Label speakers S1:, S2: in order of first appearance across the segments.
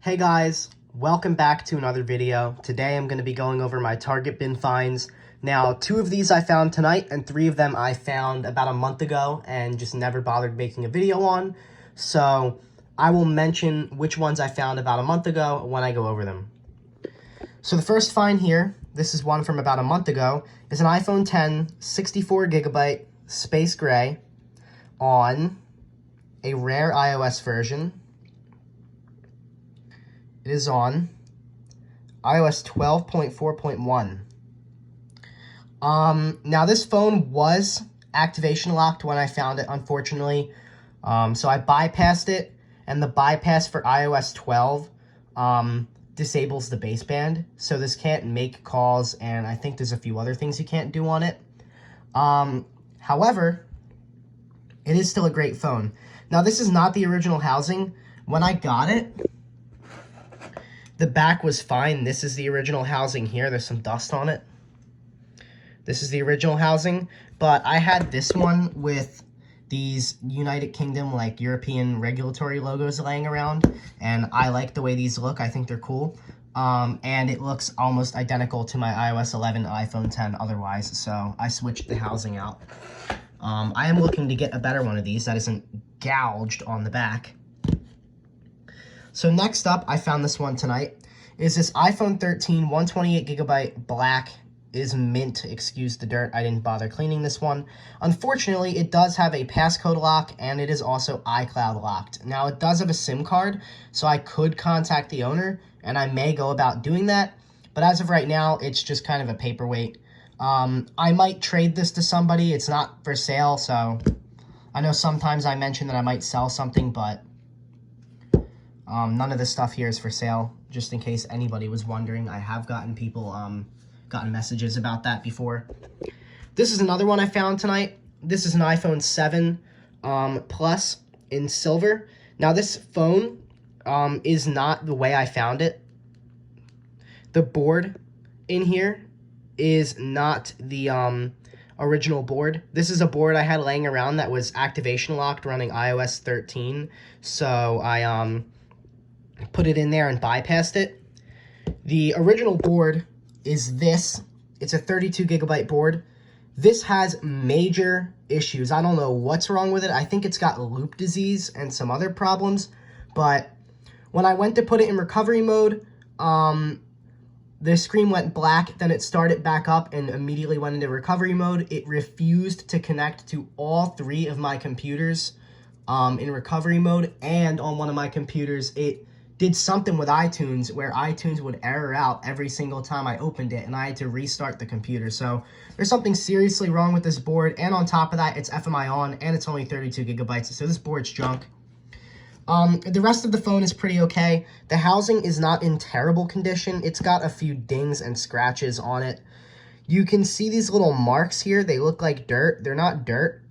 S1: Hey guys, welcome back to another video. Today I'm going to be going over my Target bin finds. Now, 2 of these I found tonight and 3 of them I found about a month ago and just never bothered making a video on. So I will mention which ones I found about a month ago when I go over them. So the first find here, this is one from about a month ago, is an iPhone X 64GB space gray on a rare iOS version. It is on iOS 12.4.1. Now this phone was activation locked when I found it, unfortunately. So I bypassed it, and the bypass for iOS 12 disables the baseband. So this can't make calls, and I think there's a few other things you can't do on it. However, it is still a great phone. Now this is not the original housing. When I got it, the back was fine. This is the original housing here. There's some dust on it. This is the original housing, but I had this one with these United Kingdom, like European regulatory logos laying around, and I like the way these look. I think they're cool, and it looks almost identical to my iOS 11 iPhone X otherwise, so I switched the housing out. I am looking to get a better one of these that isn't gouged on the back. So next up, I found this one tonight, is this iPhone 13 128GB black, is mint, excuse the dirt, I didn't bother cleaning this one. Unfortunately, it does have a passcode lock, and it is also iCloud locked. Now, it does have a SIM card, so I could contact the owner, and I may go about doing that, but as of right now, it's just kind of a paperweight. I might trade this to somebody. It's not for sale, so I know sometimes I mention that I might sell something, but none of this stuff here is for sale, just in case anybody was wondering. I have gotten people, gotten messages about that before. This is another one I found tonight. This is an iPhone 7 Plus in silver. Now, this phone is not the way I found it. The board in here is not the original board. This is a board I had laying around that was activation locked running iOS 13. So I put it in there and bypassed it. The original board is this. It's a 32GB board. This has major issues. I don't know what's wrong with it. I think it's got loop disease and some other problems. But when I went to put it in recovery mode, the screen went black, then it started back up and immediately went into recovery mode. It refused to connect to all 3 of my computers in recovery mode, and on one of my computers, it did something with iTunes where iTunes would error out every single time I opened it, and I had to restart the computer. So there's something seriously wrong with this board, and on top of that, it's FMI on, and it's only 32GB, so this board's junk. The rest of the phone is pretty okay. The housing is not in terrible condition. It's got a few dings and scratches on it. You can see these little marks here. They look like dirt. They're not dirt.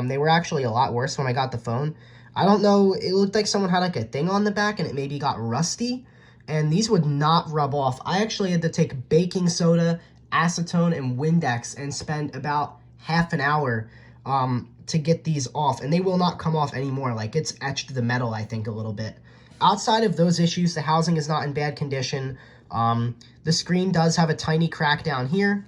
S1: They were actually a lot worse when I got the phone. I don't know, it looked like someone had like a thing on the back and it maybe got rusty, and these would not rub off. I actually had to take baking soda, acetone, and Windex and spend about half an hour to get these off, and they will not come off anymore. Like, it's etched the metal, I think, a little bit. Outside of those issues, the housing is not in bad condition. The screen does have a tiny crack down here.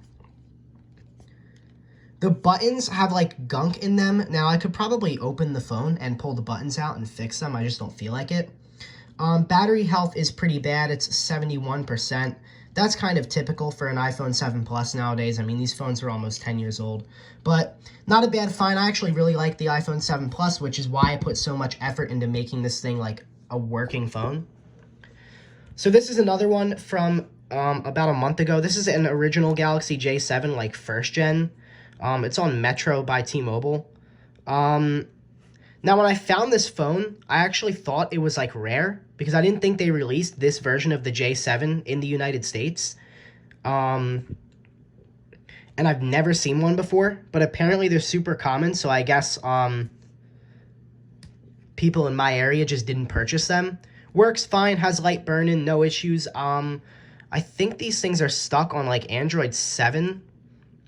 S1: The buttons have, like, gunk in them. Now, I could probably open the phone and pull the buttons out and fix them. I just don't feel like it. Battery health is pretty bad. It's 71%. That's kind of typical for an iPhone 7 Plus nowadays. I mean, these phones are almost 10 years old. But not a bad find. I actually really like the iPhone 7 Plus, which is why I put so much effort into making this thing, like, a working phone. So this is another one from about a month ago. This is an original Galaxy J7, like, first gen. It's on Metro by T-Mobile. Now, when I found this phone, I actually thought it was, like, rare, because I didn't think they released this version of the J7 in the United States. And I've never seen one before, but apparently they're super common, so I guess people in my area just didn't purchase them. Works fine, has light burn-in, no issues. I think these things are stuck on, like, Android 7.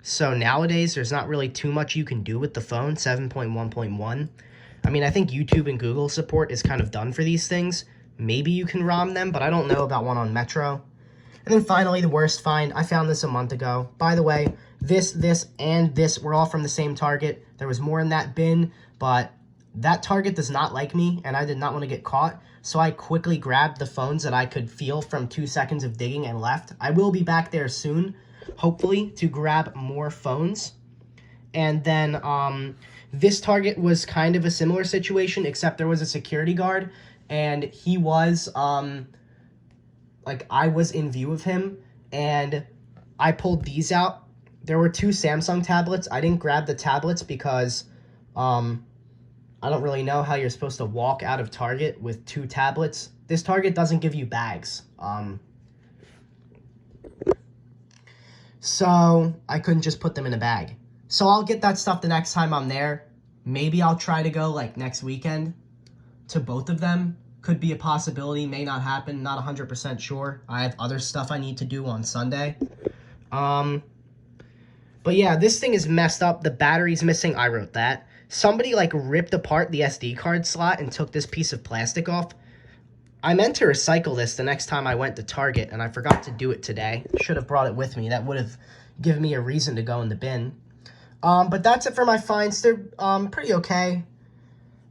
S1: So nowadays, there's not really too much you can do with the phone, 7.1.1. I mean, I think YouTube and Google support is kind of done for these things, maybe you can ROM them, but I don't know about one on Metro. And then finally, the worst find. I found this a month ago. By the way, this, and this were all from the same Target. There was more in that bin, but that Target does not like me, and I did not want to get caught. So I quickly grabbed the phones that I could feel from 2 seconds of digging and left. I will be back there soon, hopefully, to grab more phones. And then this Target was kind of a similar situation, except there was a security guard, and he was, like, I was in view of him, and I pulled these out. There were 2 Samsung tablets. I didn't grab the tablets because I don't really know how you're supposed to walk out of Target with 2 tablets. This Target doesn't give you bags. So I couldn't just put them in a bag. So I'll get that stuff the next time I'm there. Maybe I'll try to go like next weekend to both of them. Could be a possibility, may not happen, not 100% sure. I have other stuff I need to do on Sunday. But yeah, this thing is messed up. The battery's missing. I wrote that. Somebody like ripped apart the SD card slot and took this piece of plastic off. I meant to recycle this the next time I went to Target, and I forgot to do it today. Should have brought it with me. That would have given me a reason to go in the bin. But that's it for my finds. They're pretty okay.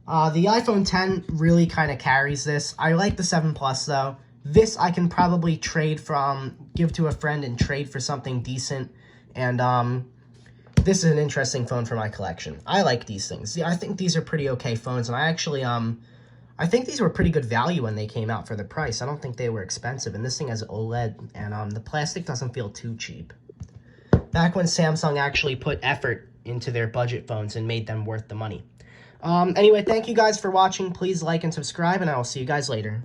S1: The iPhone 10 really kind of carries this. I like the 7 Plus, though. This I can probably give to a friend and trade for something decent. And this is an interesting phone for my collection. I like these things. I think these are pretty okay phones, and I actually, I think these were pretty good value when they came out for the price. I don't think they were expensive, and this thing has OLED, and the plastic doesn't feel too cheap. Back when Samsung actually put effort into their budget phones and made them worth the money. Anyway, thank you guys for watching. Please like and subscribe, and I will see you guys later.